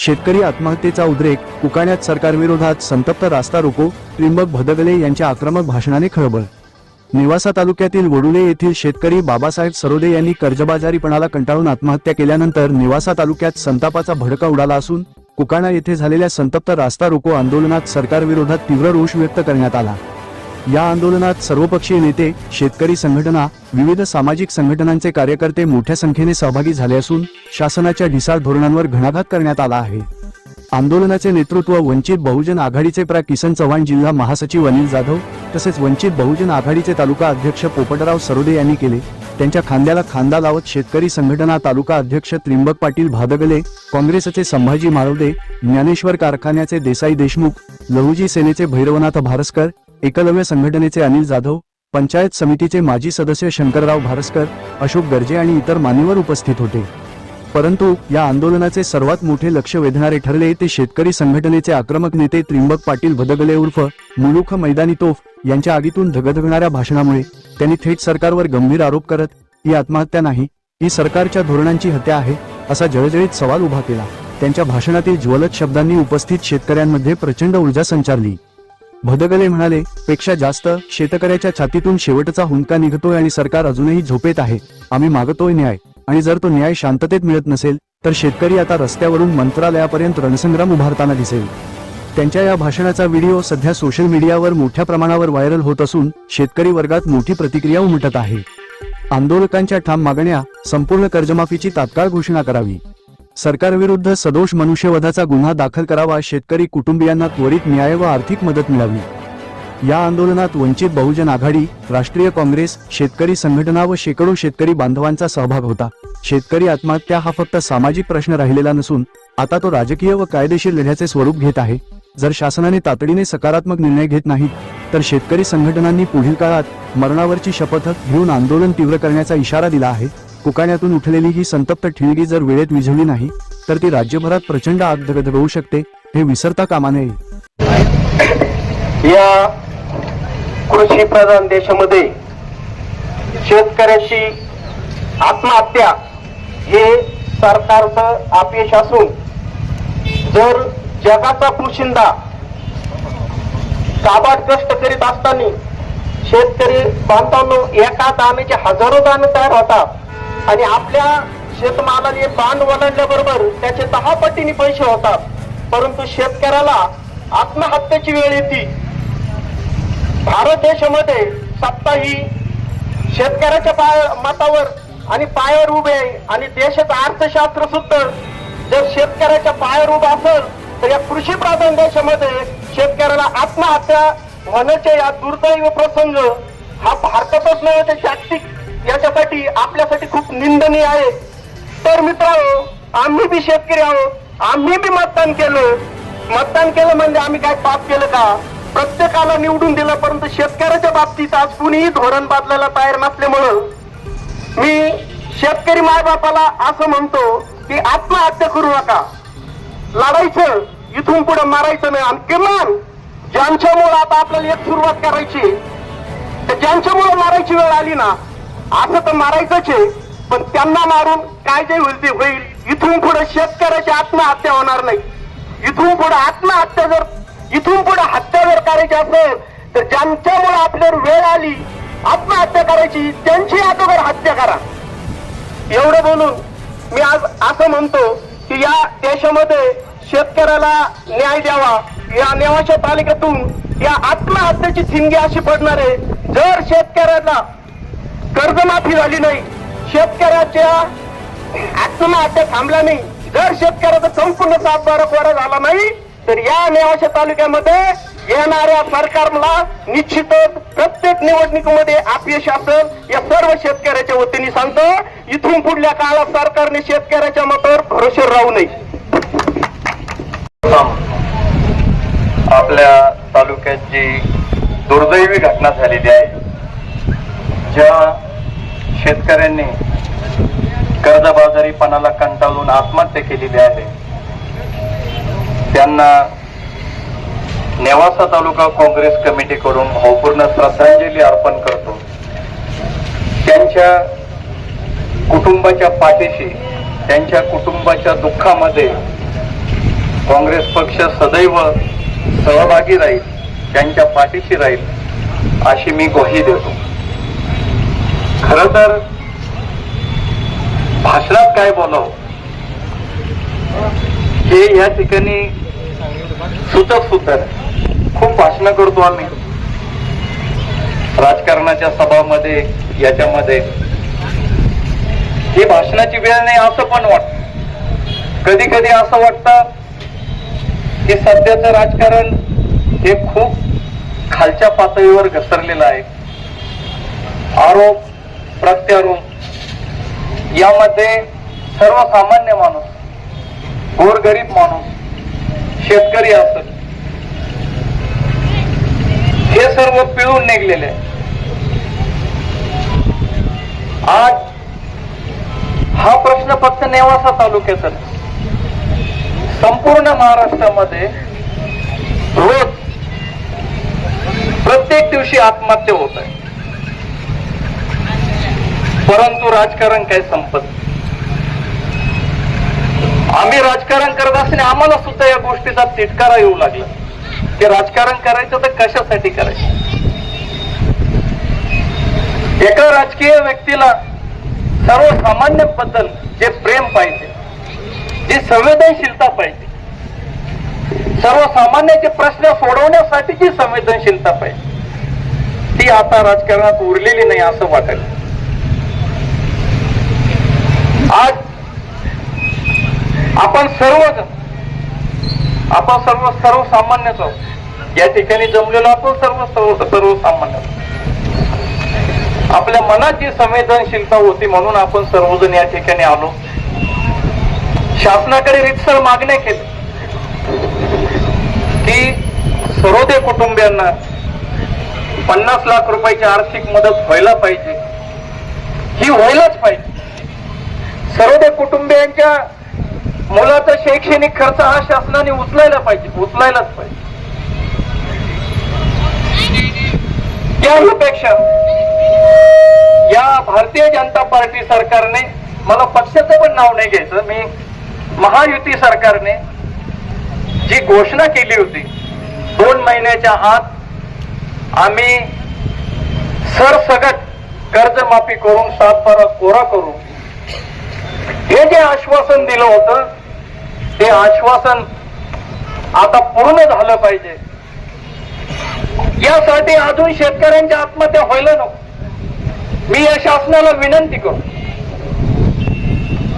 शेतकरी आत्महत्येचा उद्रेक, कुकाण्यात सरकारविरोधात संतप्त रास्ता रोको, त्रिंबक भदगले यांच्या आक्रमक भाषणाने खळबळ। नेवासा तालुक्यातील वडुले येथील शेतकरी बाबासाहेब सरोदे यांनी कर्जबाजारीपणाला कंटाळून आत्महत्या केल्यानंतर नेवासा तालुक्यात संतापाचा भडका उडाला असून कुकाणा येथे झालेल्या संतप्त रास्ता रोको आंदोलनात सरकारविरोधात तीव्र रोष व्यक्त करण्यात आला। या आंदोलनात सर्वपक्षीय नेते, शेतकरी संघटना, विविध सामाजिक संघटनांचे कार्यकर्ते मोठ्या संख्येने सहभागी झाले असून शासनाच्या ढिसाळ धोरणांवर घणाघात करण्यात आला आहे। आंदोलनाचे नेतृत्व वंचित बहुजन आघाडीचे प्रा. किसन चव्हाण, जिल्हा महासचिव अनिल जाधव तसेच वंचित बहुजन आघाडीचे तालुका अध्यक्ष पोपटराव सरोदे यांनी केले। त्यांच्या खांद्याला खांदा लावत शेतकरी संघटना तालुका अध्यक्ष त्रिंबक पाटील भादगले, काँग्रेसचे संभाजी माळवदे, ज्ञानेश्वर कारखान्याचे देसाई देशमुख, लहुजी सेनेचे भैरवनाथ भारसकर, एकलव्य संघटनेचे अनिल जाधव, पंचायत समितीचे माजी सदस्य शंकरराव भारसकर, अशोक गर्जे आणि इतर मान्यवर उपस्थित होते। परंतु या आंदोलनाचे सर्वात मोठे लक्ष वेधणारे ठरले ते शेतकरी संघटनेचे आक्रमक नेते त्रिंबक पाटील भदगले उर्फ मुलुख मैदानी तोफ यांच्या आगीतून धगधगणाऱ्या भाषणामुळे त्यांनी थेट सरकारवर गंभीर आरोप करत ही आत्महत्या नाही, ही सरकारच्या धोरणांची हत्या आहे असा जळजळीत सवाल उभा केला। त्यांच्या भाषणातील ज्वलत शब्दांनी उपस्थित शेतकऱ्यांमध्ये प्रचंड ऊर्जा संचारली। भदगले म्हणाले, पेक्षा जास्त शेतकऱ्याच्या छातीतून शेवटचा हुंदका निघतोय आणि सरकार अजूनही झोपेत आहे। आम्ही मागतोय न्याय, आणि जर तो न्याय शांततेत मिळत नसेल तर शेतकरी आता रस्त्यावरून मंत्रालयापर्यंत रणसंग्राम उभारताना दिसेल। त्यांच्या या भाषणाचा व्हिडिओ सध्या सोशल मीडियावर मोठ्या प्रमाणावर व्हायरल होत असून शेतकरी वर्गात मोठी प्रतिक्रिया उमटत आहे। आंदोलकांच्या ठाम मागण्या: संपूर्ण कर्जमाफीची तात्काळ घोषणा करावी, सरकारविरुद्ध सदोष मनुष्यवधाचा गुन्हा दाखल करावा, शेतकरी कुटुंबियांना त्वरित न्याय व आर्थिक मदत मिळावी। या आंदोलनात वंचित बहुजन आघाडी, राष्ट्रीय काँग्रेस, शेतकरी संघटना व शेकडो शेतकरी बांधवांचा सहभाग होता। शेतकरी आत्महत्या हा फक्त सामाजिक प्रश्न राहिलेला नसून आता तो राजकीय व कायदेशीर लढ्याचे स्वरूप घेत आहे। जर शासनाने तातडीने सकारात्मक निर्णय घेत नाहीत तर शेतकरी संघटनांनी पुढील काळात मरणावरची शपथ घेऊन आंदोलन तीव्र करण्याचा इशारा दिला आहे। कुकाण्यातून उठलेली ही संतप्त ठिणगी जर वेळेत विझवली नाही तर ती राज्यभरात प्रचंड आग धगधगवू शकते, हे विसरता कामा नये। या कृषी प्रधान देशामध्ये शेतकऱ्याची आत्महत्या हे सरकारचं अपयश असून जर जगाचा पोशिंदा काबाड कष्ट करीत असताना शेतकरी बांधवांनो एका दाण्याचे हजारो दाणे तयार होतात आणि आपल्या शेतमालाने बांध ओलांडल्याबरोबर त्याचे 10 पटीने पैसे होतात, परंतु शेतकऱ्याला आत्महत्येची वेळ येते। भारत देशामध्ये सत्ता ही शेतकऱ्याच्या मतावर आणि पायावर उभे आहे आणि देशाचं अर्थशास्त्र सुद्धा जर शेतकऱ्याच्या पायावर उभं असेल तर या कृषी प्रधान देशामध्ये शेतकऱ्याला आत्महत्या होण्याचे या दुर्दैवी प्रसंग हा भारतातच नव्हे तर जागतिक याच्यासाठी आपल्यासाठी खूप निंदनीय आहे। तर मित्रांनो, आम्ही बी शेतकरी आहोत, आम्ही बी मतदान केलं म्हणजे आम्ही काय पाप केलं का? प्रत्येकाला निवडून दिलं, परंतु शेतकऱ्याच्या बाबतीत आज कुणीही धोरण बदलायला तयार नसल्यामुळं मी शेतकरी मायबापाला असं म्हणतो की आत्महत्या करू नका, लढायचं, इथून पुढे मारायचं नाही। आणि किमान ज्यांच्यामुळे आता आपल्याला एक सुरुवात करायची तर ज्यांच्यामुळे मारायची वेळ आली ना, असं तर मारायचंच आहे, पण त्यांना मारून काय जे होईल ते होईल। इथून पुढे शेतकऱ्याची आत्महत्या होणार नाही। इथून पुढे हत्या जर करायची असेल तर ज्यांच्यामुळे आपल्यावर वेळ आली आत्महत्या करायची त्यांची अगोदर हत्या करा। एवढं बोलून मी आज असं म्हणतो की या देशामध्ये शेतकऱ्याला न्याय द्यावा। या नेवासा तालुक्यातून या आत्महत्येची ठिणगी अशी पडणार आहे, जर शेतकऱ्याला कर्जमाफी झाली नाही, शेतकऱ्याच्या आत्महत्या थांबल्या नाही, जर शेतकऱ्याचा संपूर्ण 7-12 कोरा झाला नाही तर या नेवासा तालुक्यामध्ये येणाऱ्या सरकारला निश्चितच प्रत्येक निवडणुकीमध्ये अपयश असेल। या सर्व शेतकऱ्याच्या वतीने सांगतो, इथून पुढल्या काळात सरकारने शेतकऱ्याच्या मतावर भरोसा राहू नये। आपल्या तालुक्यात जी दुर्दैवी घटना झालेली आहे, ज्या शेतकऱ्यांनी कर्जबाजारीपणाला कंटाळून आत्महत्या केलेली आहे, त्यांना नेवासा तालुका काँग्रेस कमिटीकडून भावपूर्ण श्रद्धांजली अर्पण करतो। त्यांच्या कुटुंबाच्या पाठीशी, त्यांच्या कुटुंबाच्या दुःखामध्ये काँग्रेस पक्ष सदैव सहभागी राहील, त्यांच्या पाठीशी राहील अशी मी ग्वाही देतो. खर तर भाषणात काय बोलावं हे या ठिकाणी सुचत सुद्धा नाही. खूप भाषणं करतो आम्ही राजकारणाच्या सभामध्ये, याच्यामध्ये. ही भाषणाची वेळ नाही असं पण वाटतं. कधी कधी असं वाटतं की सध्याचं राजकारण हे खूप खालच्या पातळीवर घसरलेलं आहे. आरोप प्रत्यारोप यामध्ये सर्वसामान्य माणूस, गोरगरीब माणूस, शेतकरी असत, हे सर्व पिळून निघलेले आहे. आज हा प्रश्न फक्त नेवासा तालुक्याचा नाही, संपूर्ण महाराष्ट्रामध्ये रोज प्रत्येक दिवशी आत्महत्या होत आहे. परंतु राजकारण काय संपत नाही. आम्ही राजकारण करत असताना आम्हाला सुद्धा या गोष्टीचा तिटकारा येऊ लागला की राजकारण करायचं तर कशासाठी करायचं. एका राजकीय व्यक्तीला सर्वसामान्यांबद्दल जे प्रेम पाहिजे, जी संवेदनशीलता पाहिजे, सर्वसामान्यांचे प्रश्न सोडवण्यासाठी जी संवेदनशीलता पाहिजे, ती आता राजकारणात उरलेली नाही असं वाटलं. आज आपण सर्वसामान्यच आहोत. या ठिकाणी जमलेलो आपण सर्वसामान्य. आपल्या मनात जी संवेदनशीलता होती म्हणून आपण सर्वजण या ठिकाणी आलो. शासनाकडे रितसर मागण्या केल्या की सरोदे कुटुंबियांना 50 लाख रुपयाची आर्थिक मदत व्हायला पाहिजे. ही व्हायलाच पाहिजे. सरोदे कुटुंबियांच्या मुलाचा शैक्षणिक खर्च हा शासनाने उचलायलाच पाहिजे. त्याहीपेक्षा या भारतीय जनता पार्टी सरकारने, मला पक्षाचं पण नाव नाही घ्यायचं, मी महायुती सरकारने जी घोषणा केली होती 2 महिन्याच्या आत आम्ही सरसगट कर्जमाफी करून 7/12 कोरा करू, हे जे आश्वासन दिलं होतं ते आश्वासन आता पूर्ण झालं पाहिजे. यासाठी अजून शेतकऱ्यांच्या आत्महत्या व्हायला नको. मी या शासनाला विनंती करतो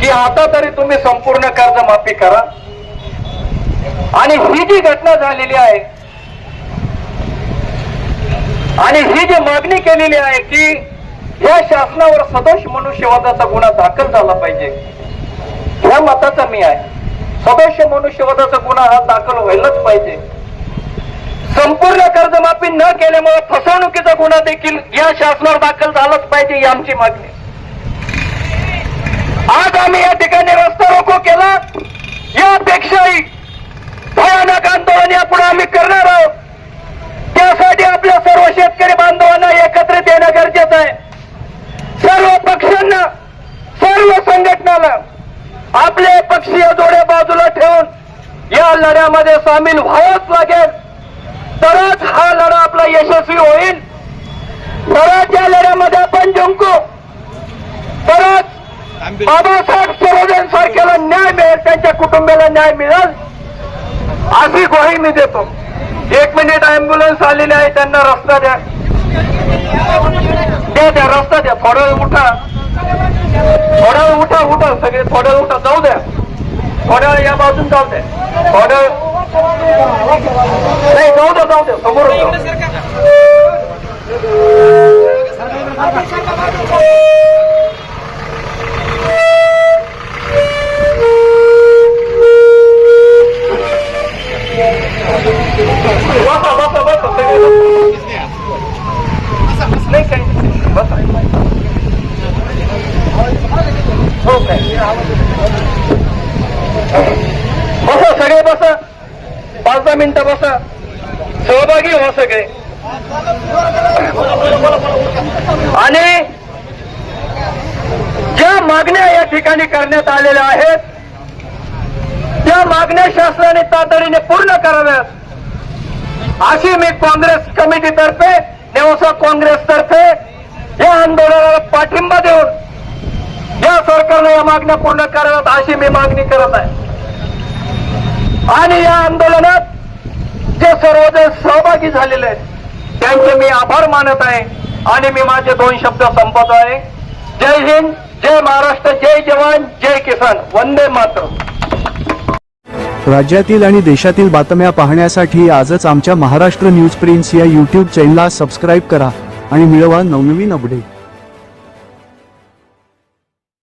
की आता तरी तुम्ही संपूर्ण कर्जमाफी करा. आणि ही जी घटना झालेली आहे आणि ही जी मागणी केलेली आहे की या शासनावर सदोष मनुष्यवधाचा गुन्हा दाखल झाला पाहिजे, ह्या मताचा मी आहे. सदोष मनुष्यवधाचा गुन्हा हा दाखल व्हायलाच पाहिजे. संपूर्ण कर्जमाफी न केल्यामुळे फसवणुकीचा गुन्हा देखील या शासनावर दाखल झालाच पाहिजे, ही आमची मागणी. आज आम्ही या ठिकाणी रस्ता रोको केला, यापेक्षाही भयानक आंदोलन यापुढे आम्ही करणार आहोत. त्यासाठी आपल्या सर्व शेतकरी बांधवांना एकत्रित येणं गरजेचं आहे. सर्व पक्षांना, सर्व संघटनाला आपले पक्षीय जोडे बाजूला ठेवून या लढ्यामध्ये सामील व्हावंच लागेल. तरच हा लढा आपला यशस्वी होईल. तरच या लढ्यामध्ये आपण जिंकू. तरच बाबासाहेब सरोदेंसारख्याला न्याय मिळेल, त्यांच्या कुटुंबाला न्याय मिळेल अशी ग्वाही मी देतो. 1 मिनिट, अँब्युलन्स आलेली आहे, त्यांना रस्ता द्या. द्या रस्ता द्या. थोडा वेळ उठा, उठा सगळे, थोडा वेळ उठा, जाऊ द्या. थोड्या वेळ या बाजून जाऊ द्या. थोड्या नाही, जाऊ द्या समोर नाही काही बसा. हो काय, बसा सगळे, बसा. 5-10 मिनिटं बसा, सहभागी व्हा सगळे. आणि ज्या मागण्या या ठिकाणी करण्यात आलेल्या आहेत या मागण्या शासनाने तातडीने पूर्ण कराव्यात अशी मी काँग्रेस कमिटीतर्फे नेवासा काँग्रेसतर्फे या आंदोलनाला पाठिंबा देऊन या सरकारने या मागण्या पूर्ण कराव्यात अशी मी मागणी करत आहे. आणि या आंदोलनात जे सर्वजण सहभागी झालेले आहेत त्यांचे मी आभार मानत आहे आणि मी माझे 2 शब्द संपवतो आहे. जय हिंद, जय महाराष्ट्र, जय जवान, जय किसान, वंदे मातरम. राज्यातील आणि देशातील बातम्या पाहण्यासाठी आजच आमच्या महाराष्ट्र न्यूज प्रिन्स या YouTube चॅनलला सबस्क्राईब करा आणि मिळवा नवनवीन अपडेट.